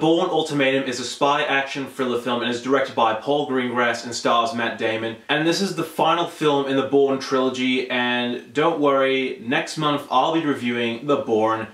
Bourne Ultimatum is a spy action thriller film and is directed by Paul Greengrass and stars Matt Damon. And this is the final film in the Bourne Trilogy, and don't worry, next month I'll be reviewing the Bourne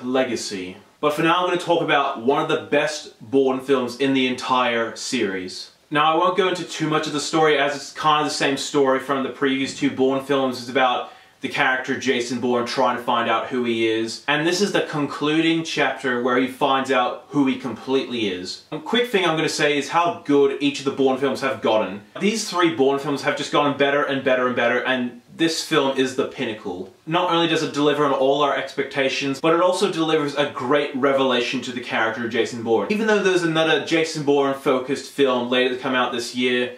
Legacy. But for now I'm going to talk about one of the best Bourne films in the entire series. Now I won't go into too much of the story, as it's kind of the same story from the previous two Bourne films. It's about the character Jason Bourne trying to find out who he is. And this is the concluding chapter where he finds out who he completely is. A quick thing I'm going to say is how good each of the Bourne films have gotten. These three Bourne films have just gotten better and better and better, and this film is the pinnacle. Not only does it deliver on all our expectations, but it also delivers a great revelation to the character of Jason Bourne. Even though there's another Jason Bourne focused film later to come out this year,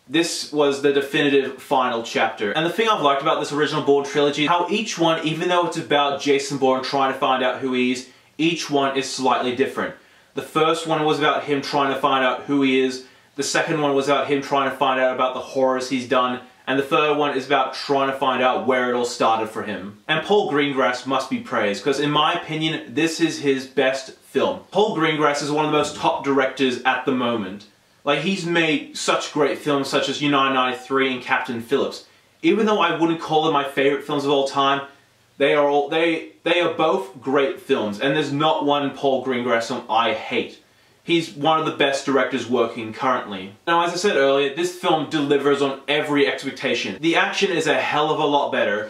this was the definitive final chapter. And the thing I've liked about this original Bourne trilogy, how each one, even though it's about Jason Bourne trying to find out who he is, each one is slightly different. The first one was about him trying to find out who he is, the second one was about him trying to find out about the horrors he's done, and the third one is about trying to find out where it all started for him. And Paul Greengrass must be praised, because in my opinion, this is his best film. Paul Greengrass is one of the most top directors at the moment. Like, he's made such great films such as United 93 and Captain Phillips. Even though I wouldn't call them my favorite films of all time, they are both great films, and there's not one Paul Greengrass film I hate. He's one of the best directors working currently. Now, as I said earlier, this film delivers on every expectation. The action is a hell of a lot better.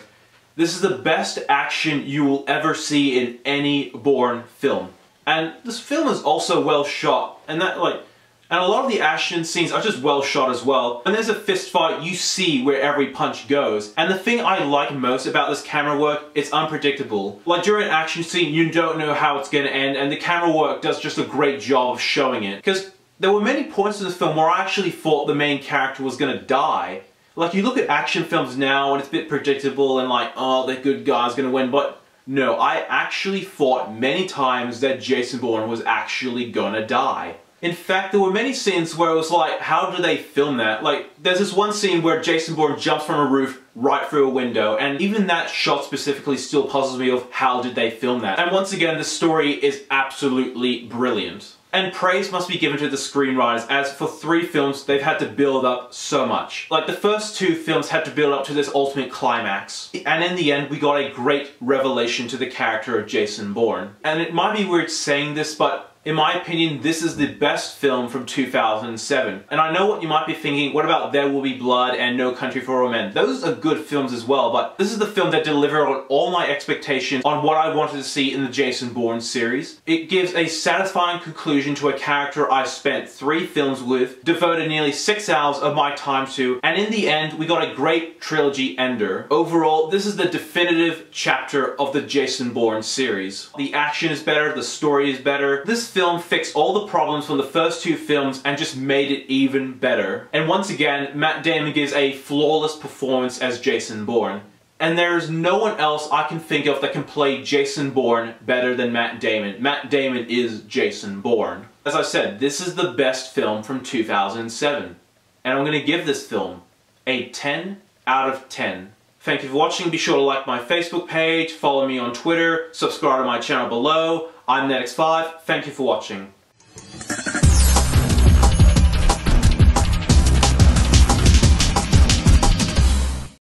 This is the best action you will ever see in any Bourne film. And this film is also well shot, and a lot of the action scenes are just well shot as well. When there's a fist fight, you see where every punch goes. And the thing I like most about this camera work, it's unpredictable. Like, during an action scene, you don't know how it's gonna end, and the camera work does just a great job of showing it. Because there were many points in this film where I actually thought the main character was gonna die. Like, you look at action films now and it's a bit predictable and like, oh, the good guy's gonna win, but no, I actually thought many times that Jason Bourne was actually gonna die. In fact, there were many scenes where it was like, how do they film that? Like, there's this one scene where Jason Bourne jumps from a roof right through a window, and even that shot specifically still puzzles me of how did they film that. And once again, the story is absolutely brilliant. And praise must be given to the screenwriters, as for three films, they've had to build up so much. Like, the first two films had to build up to this ultimate climax. And in the end, we got a great revelation to the character of Jason Bourne. And it might be weird saying this, but in my opinion, this is the best film from 2007. And I know what you might be thinking, what about There Will Be Blood and No Country for Old Men? Those are good films as well, but this is the film that delivered on all my expectations on what I wanted to see in the Jason Bourne series. It gives a satisfying conclusion to a character I spent 3 films with, devoted nearly 6 hours of my time to, and in the end, we got a great trilogy ender. Overall, this is the definitive chapter of the Jason Bourne series. The action is better, the story is better. This film fixed all the problems from the first 2 films and just made it even better. And once again, Matt Damon gives a flawless performance as Jason Bourne. And there is no one else I can think of that can play Jason Bourne better than Matt Damon. Matt Damon is Jason Bourne. As I said, this is the best film from 2007. And I'm going to give this film a 10 out of 10. Thank you for watching. Be sure to like my Facebook page, follow me on Twitter, subscribe to my channel below. I'm NETX5. Thank you for watching.